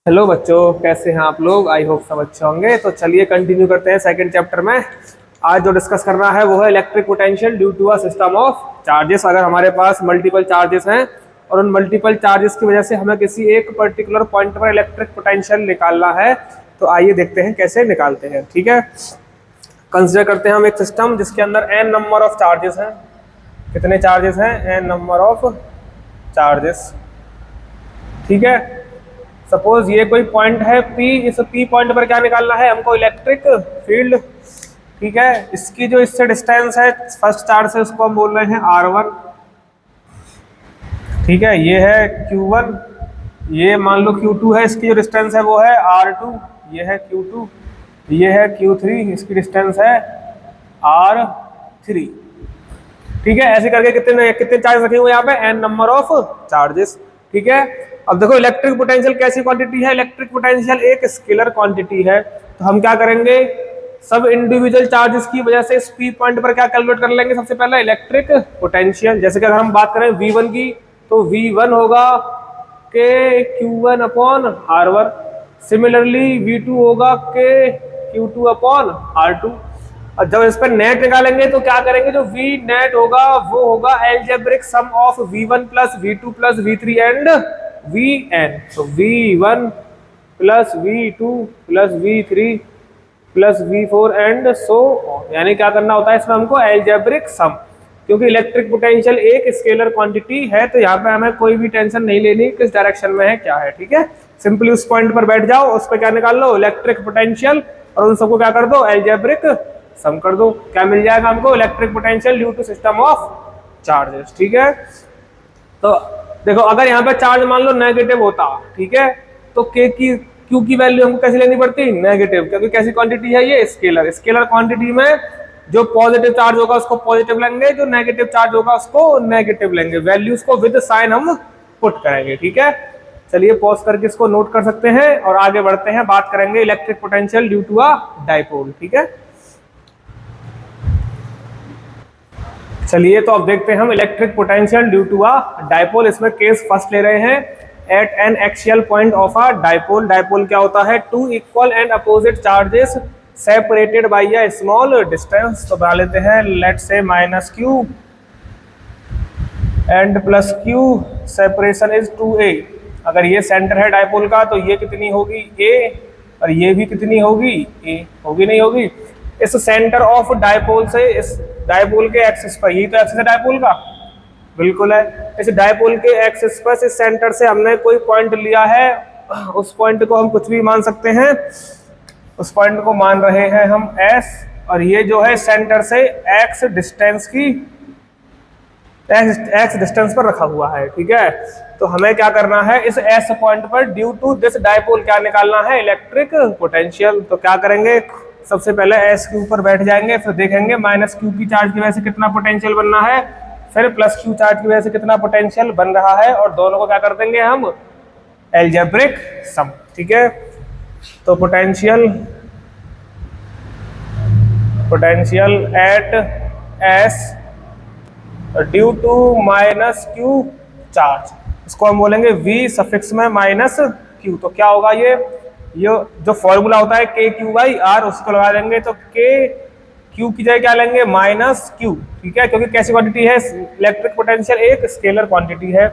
Hello बच्चों, कैसे हैं आप लोग। आई होप सब अच्छे होंगे। तो चलिए कंटिन्यू करते हैं सेकंड चैप्टर में। आज जो डिस्कस करना है वो है electric potential due to a system of charges. अगर हमारे पास मल्टीपल चार्जेस हैं और उन मल्टीपल चार्जेस की वजह से हमें किसी एक पर्टिकुलर पॉइंट पर इलेक्ट्रिक पोटेंशियल निकालना है, तो आइए देखते हैं कैसे निकालते हैं। ठीक है, कंसिडर करते हैं हम एक सिस्टम जिसके अंदर एन नंबर ऑफ चार्जेस हैं। कितने चार्जेस हैं? N number of charges. ठीक है, सपोज ये कोई पॉइंट है P। इस P पॉइंट पर क्या निकालना है हमको? Electric field. ठीक है, इसकी जो इससे डिस्टेंस है फर्स्ट चार्ज से, उसको हम बोल रहे हैं R1। ठीक है, ये है Q1, ये मान लो Q2 है, इसकी जो डिस्टेंस है वो है R2। ये है Q2, ये है Q3, इसकी डिस्टेंस है R3। ठीक है, ऐसे करके कितने कितने चार्ज रखे हुए यहाँ पे? N number of charges. ठीक है, अब देखो इलेक्ट्रिक पोटेंशियल कैसी क्वांटिटी है? इलेक्ट्रिक पोटेंशियल एक स्केलर क्वांटिटी है। तो हम क्या करेंगे, सब इंडिविजुअल चार्जेस की वजह से इस पी पॉइंट पर क्या कैलकुलेट कर लेंगे? सबसे पहले इलेक्ट्रिक पोटेंशियल। जैसे कि अगर हम बात करें V1 की, तो V1 होगा के Q1 upon R1। Similarly V2 होगा के Q2 अपॉन R2। और जब इस पर नेट निकालेंगे तो क्या करेंगे? जो V नेट होगा वो होगा algebraic sum of V1 plus V2 plus V3 and Vn। तो V1 plus V2 plus V3 plus V4 and so, यानी क्या करना होता है इसमें हमको? Algebraic sum. क्योंकि इलेक्ट्रिक पोटेंशियल एक स्केलर क्वांटिटी है, तो यहाँ पे हमें कोई भी टेंशन नहीं लेनी किस डायरेक्शन में है क्या है। ठीक है, सिंपली उस पॉइंट पर बैठ जाओ, उस पर क्या निकाल लो? इलेक्ट्रिक पोटेंशियल, और उन सबको क्या कर दो? एल्जेब्रिक सम कर दो। क्या मिल जाएगा हमको? Electric potential due to system of charges. ठीक है, तो देखो अगर यहाँ पे चार्ज मान लो नेगेटिव होता, ठीक है, तो के की क्यू की वैल्यू हमको कैसे लेनी पड़ती? नेगेटिव, क्योंकि कैसी क्वांटिटी है ये? स्केलर। स्केलर क्वांटिटी में जो पॉजिटिव चार्ज होगा उसको पॉजिटिव लेंगे, जो नेगेटिव चार्ज होगा उसको नेगेटिव लेंगे। वैल्यूज को विद साइन हम पुट करेंगे। ठीक है, चलिए पॉज करके इसको नोट कर सकते हैं और आगे बढ़ते हैं। बात करेंगे electric potential due to a dipole. ठीक है, चलिए तो अब देखते हैं हम electric potential due to a dipole. इसमें केस फर्स्ट ले रहे हैं at an axial point of a dipole. Dipole क्या होता है? Two equal and opposite charges separated by a small distance. तो बना लेते हैं, let's say minus q and plus q, separation is 2a। अगर ये सेंटर है डाइपोल का तो ये कितनी होगी? a, और ये भी कितनी होगी? a होगी, नहीं होगी? इस सेंटर ऑफ डाइपोल से इस डाइपोल के एक्सिस पर, यही तो एक्सिस है डाइपोल का, बिल्कुल है। इस डाइपोल के एक्सिस पर इस सेंटर से हमने कोई पॉइंट लिया है, उस पॉइंट को हम कुछ भी मान सकते हैं। उस पॉइंट को मान रहे हैं हम S, और ये जो है सेंटर से x डिस्टेंस की x डिस्टेंस पर रखा हुआ है। ठीक है, तो हमें क्या करना है? इस S पॉइंट पर ड्यू टू दिस डाइपोल क्या निकालना है? Electric potential. तो क्या करेंगे? सबसे पहले S के ऊपर बैठ जाएंगे, फिर देखेंगे माइनस क्यू की चार्ज की वजह से कितना पोटेंशियल बनना है, फिर प्लस क्यू चार्ज की वजह से कितना पोटेंशियल बन रहा है, और दोनों को क्या कर देंगे हम? Algebraic sum. ठीक है, तो potential at S due to minus q charge, इसको हम बोलेंगे V सफिक्स में माइनस क्यू। तो क्या होगा? ये जो फॉर्मूला होता है के क्यू बाई आर, उसको लगा देंगे, तो के क्यू की जगह क्या लेंगे? Minus Q. ठीक है, क्योंकि कैसी क्वांटिटी है? इलेक्ट्रिक पोटेंशियल एक स्केलर क्वांटिटी है।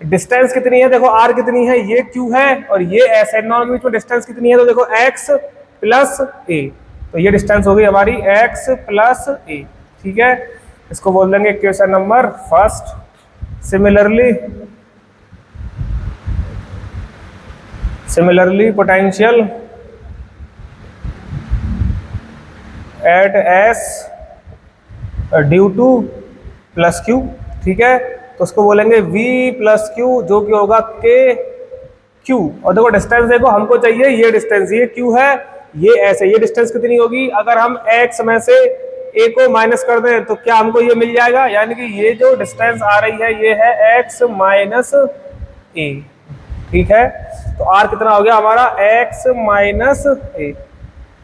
डिस्टेंस कितनी है? देखो r कितनी है? ये q है और ये s है। नॉन बीच में डिस्टेंस कितनी है? तो देखो x प्लस a, तो ये डिस्टेंस होगी हमारी x प्लस a। ठीक है, इसको बोल देंगे equation number first. Similarly potential at S due two plus Q। ठीक है, तो उसको बोलेंगे V प्लस Q, जो कि होगा K Q। और देखो डिस्टेंस देखो, हमको चाहिए ये डिस्टेंस, ये Q है, ये S है। ये डिस्टेंस कितनी होगी? अगर हम x में से a को माइनस कर दें तो क्या हमको ये मिल जाएगा? यानी कि ये जो डिस्टेंस आ रही है ये है x माइनस a। ठीक है, तो r कितना हो गया हमारा? x minus a।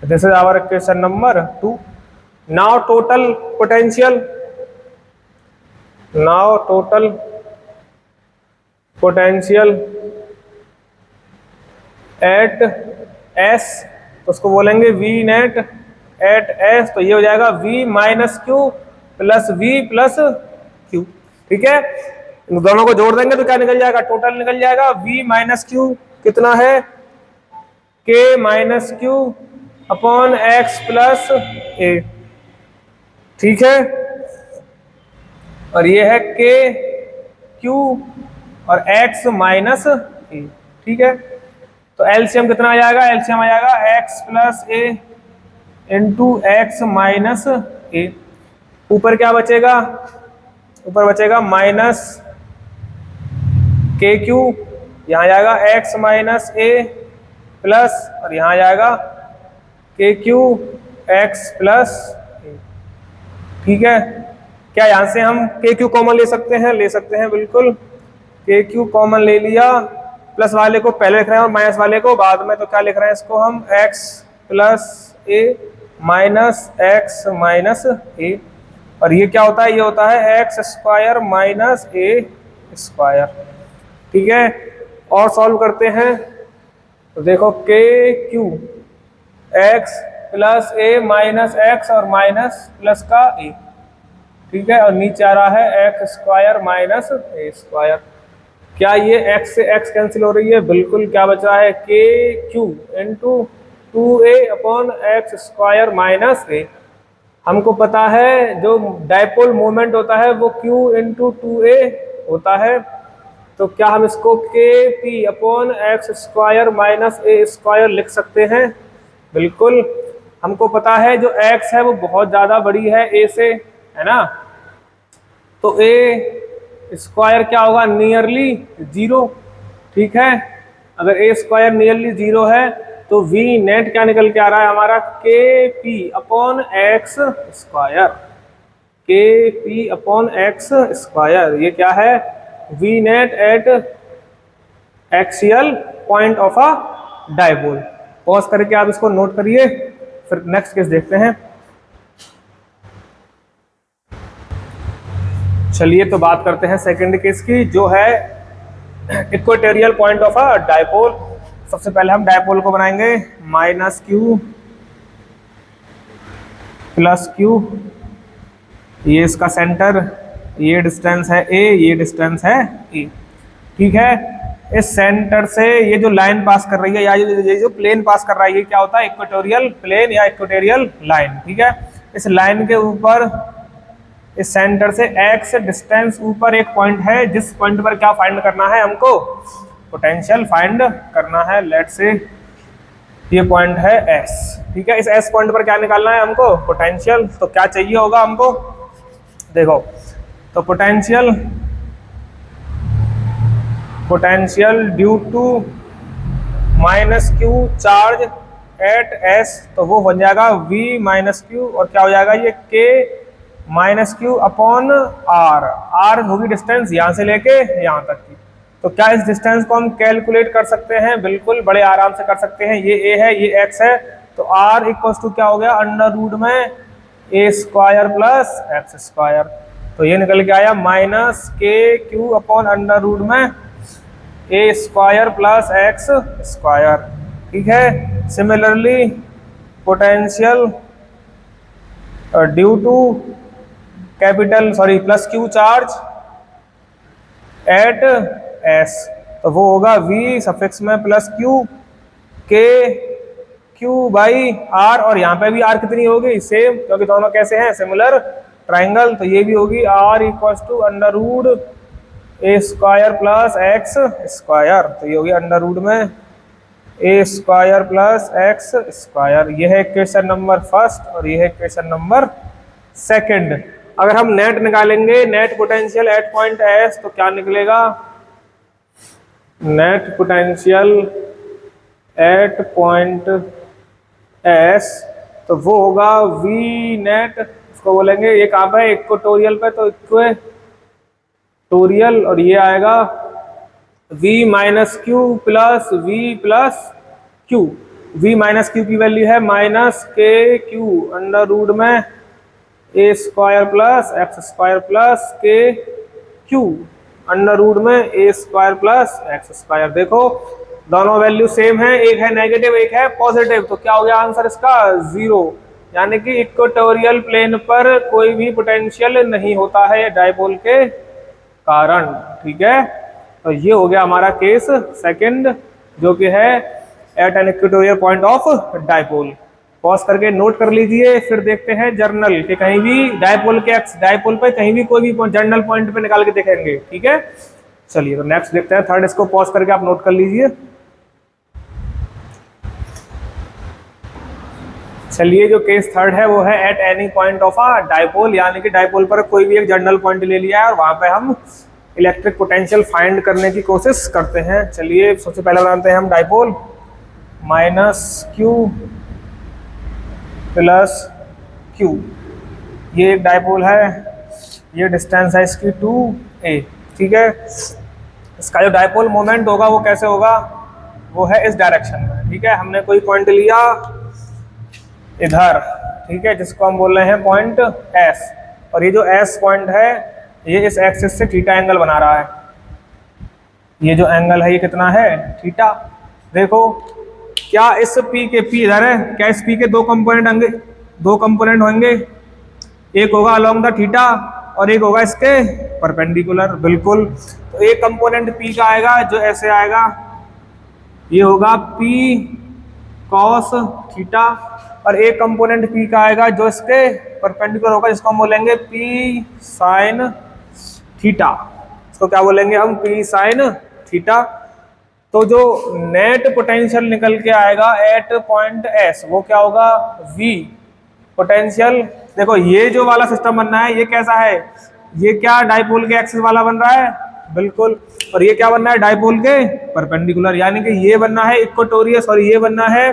This is our equation number 2। Now total potential at S, तो उसको बोलेंगे वी नेट एट एस, तो ये हो जाएगा V minus Q plus V plus q. ठीक है, इन दोनों को जोड़ देंगे तो क्या निकल जाएगा, टोटल निकल जाएगा वी माइनस क्यू कितना है, K minus Q upon X plus A. ठीक है, और ये है के क्यू और एक्स माइनस ए। ठीक है, तो एलसीएम कितना आ जाएगा, एलसीएम आ जाएगा एक्स प्लस ए इंटू एक्स माइनस ए। ऊपर क्या बचेगा, ऊपर बचेगा माइनस के क्यू, यहाँ जाएगा एक्स माइनस ए प्लस, और यहाँ जाएगा के क्यू एक्स प्लस ए। ठीक है, क्या यहाँ से हम के क्यू कॉमन ले सकते हैं, ले सकते हैं बिल्कुल, के क्यू कॉमन ले लिया, प्लस वाले को पहले लिख रहे हैं और माइनस वाले को बाद में, तो क्या लिख रहे हैं इसको हम एक्स प्लस ए माइनस एक्स माइनस ए, और ये क्या होता है, ये होता है x square minus A square. ठीक है, और सॉल्व करते हैं, तो देखो के क्यू एक्स प्लस ए माइनस एक्स और माइनस प्लस का ए। ठीक है, और नीचे आ रहा है x square minus A square. क्या ये एक्स से एक्स कैंसिल हो रही है, बिल्कुल, क्या बच रहा है के क्यू इंटू टू ए अपॉन एक्स स्क्वायर माइनस ए। हमको पता है जो डायपोल मोमेंट होता है वो Q इंटू टू ए होता है, तो क्या हम इसको K P upon x square minus A square लिख सकते हैं, बिल्कुल। हमको पता है जो x है वो बहुत ज़्यादा बड़ी है a से, है ना, तो a स्क्वायर क्या होगा, नियरली 0। ठीक है, अगर a स्क्वायर नियरली 0 है तो v नेट क्या निकल के आ रहा है हमारा, के पी अपॉन एक्स स्क्वायर, के पी अपॉन एक्स स्क्वायर। ये क्या है, v net at axial point of a dipole. Pause करके आप इसको नोट करिए, फिर नेक्स्ट केस देखते हैं। चलिए तो बात करते हैं सेकंड केस की, जो है equatorial point of a dipole. सबसे पहले हम डायपोल को बनाएंगे, माइनस क्यू प्लस क्यू, ये इसका सेंटर, ये डिस्टेंस है ए, ये डिस्टेंस है ए। ठीक है, इस सेंटर से ये जो लाइन पास कर रही है या ये जो प्लेन पास कर रहा है, ये क्या होता है, इक्वेटोरियल प्लेन या इक्वेटोरियल लाइन। ठीक है, इस लाइन के ऊपर इस सेंटर से x डिस्टेंस ऊपर एक पॉइंट है, जिस पॉइंट पर क्या फाइंड करना है हमको, पोटेंशियल फाइंड करना है। लेट्स से ये पॉइंट है S। ठीक है, इस S पॉइंट पर क्या निकालना है हमको, पोटेंशियल। तो क्या चाहिए होगा हमको, देखो, तो potential due to minus q charge at S, तो वो बन जाएगा V माइनस क्यू, और क्या हो जाएगा ये K minus Q upon r. R होगी डिस्टेंस यहाँ से लेके यहाँ तक की। तो क्या इस डिस्टेंस को हम कैलकुलेट कर सकते हैं, बिल्कुल, बड़े आराम से कर सकते हैं। ये a है, ये x है, तो r इक्वल टू क्या हो गया, अंडर रूट में a square plus x square. तो ये निकल के आया minus K Q upon under root में a square plus x square. ठीक है, similarly potential due two plus Q charge at S, तो वो होगा V सफिक्स में प्लस क्यू के क्यू बाई R, और यहाँ पे भी R कितनी होगी, सेम, क्योंकि दोनों कैसे हैं, सिमिलर ट्राइंगल। तो ये भी होगी R equal to under root a square plus x square. तो ये होगी अंडर रूट में ए स्क्वायर प्लस एक्स स्क्वायर। ये है क्वेश्चन नंबर फर्स्ट और ये है क्वेश्चन नंबर सेकंड। अगर हम नेट निकालेंगे, net potential at point S, तो क्या निकलेगा, net potential at point S, तो वो होगा V नेट, इसको बोलेंगे, ये कहाँ पे, इक्वेटोरियल पे, तो इक्वेटोरियल, और ये आएगा V minus Q plus V plus Q. V minus Q की वैल्यू है minus K Q under root में ए square plus x square plus K Q under root में ए स्क्वायर प्लस एक्स स्क्वायर। देखो दोनों वैल्यू सेम है, एक है negative एक है पॉजिटिव, तो क्या हो गया आंसर इसका 0, यानी कि इक्वेटोरियल प्लेन पर कोई भी पोटेंशियल नहीं होता है डायपोल के कारण। ठीक है, तो ये हो गया हमारा केस सेकंड, जो कि है at an equatorial point of dipole. Pause करके नोट कर लीजिए, फिर देखते हैं जर्नल के कहीं भी डायपोल के डायपोल पे कहीं भी कोई भी जर्नल पॉइंट पे निकाल के देखेंगे। ठीक है, चलिए तो नेक्स्ट देखते हैं थर्ड, इसको पॉज करके आप नोट कर लीजिए। चलिए जो केस थर्ड है वो है eight any point of a dipole, यानी कि डायपोल पर कोई भी एक जर्नल पॉइंट ले लिया है और वहां पे हम इलेक्ट्रिक पोटेंशियल फाइंड करने की कोशिश करते हैं। चलिए सबसे पहले बनाते हैं हम डायपोल, -q + q, ये एक डायपोल है, ये डिस्टेंस है इसकी 2a। ठीक है, इसका जो डायपोल मोमेंट होगा वो कैसे होगा, वो है इस डायरेक्शन में। ठीक है, हमने कोई पॉइंट लिया इधर, ठीक है, जिसको हम बोल रहे हैं पॉइंट S, और ये जो S पॉइंट है ये इस एक्सिस से थीटा एंगल बना रहा है। ये जो एंगल है ये कितना है, थीटा। देखो क्या इस P के P इधर है, क्या इस P के दो कंपोनेंट होंगे, एक होगा अलोंग द थीटा और एक होगा इसके परपेंडिकुलर। बिल्कुल, तो एक कंपोनेंट P का आएगा जो ऐसे आएगा, ये होगा P cos थीटा, और एक कंपोनेंट P का आएगा जो इसके परपेंडिकुलर होगा, जिसको हम बोलेंगे P sin थीटा। इसको क्या बोलेंगे हम, P sin थीटा। तो जो नेट पोटेंशियल निकल के आएगा एट पॉइंट S, वो क्या होगा, V पोटेंशियल। देखो ये जो वाला सिस्टम बनना है ये कैसा है, ये क्या डायपोल के एक्सिस वाला बन रहा है, बिल्कुल, और ये क्या बनना है, डायपोल के परपेंडिकुलर, यानी कि ये बनना है इक्वेटोरियस और ये बनना है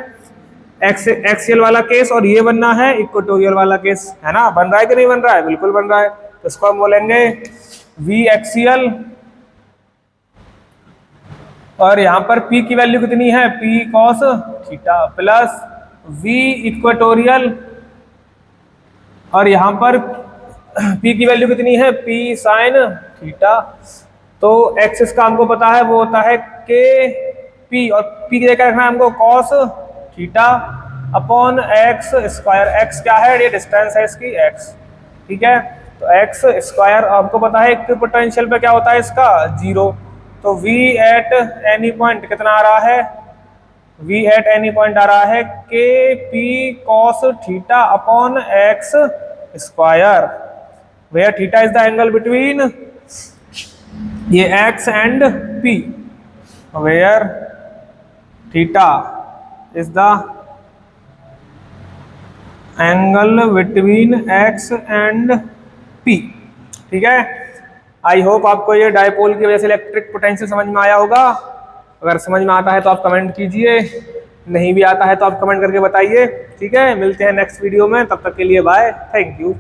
एक्सियल वाला केस, और ये बनना है इक्वेटोरियल वाला केस, है ना। बन रहा है कि नहीं बन रहा है, बिल्कुल बन रहा है। तो इसको हम बोलेंगे V एक्सियल, और यहाँ पर P की वैल्यू कितनी है, P cos theta plus V equatorial, और यहाँ पर P की वैल्यू कितनी है, P sin थीटा। तो एक्सिस का हमको पता है वो होता है KP, और P की जगह रखना है हमको cos theta upon x square. X क्या है, ये डिस्टेंस है इसकी x। ठीक है, तो एक्स स्क्वायर, आपको पता है इक्विपोटेंशियल पोटेंशियल पे क्या होता है इसका 0। तो V एट एनी पॉइंट कितना आ रहा है, V एट एनी पॉइंट आ रहा है KP cos theta upon x square, where theta is the angle between ये x and P, where theta is the angle between x and P। ठीक है, I hope आपको ये डायपोल की वजह से इलेक्ट्रिक पोटेंशियल समझ में आया होगा। अगर समझ में आता है तो आप कमेंट कीजिए, नहीं भी आता है तो आप कमेंट करके बताइए। ठीक है, मिलते हैं नेक्स्ट वीडियो में, तब तक के लिए बाय, थैंक यू।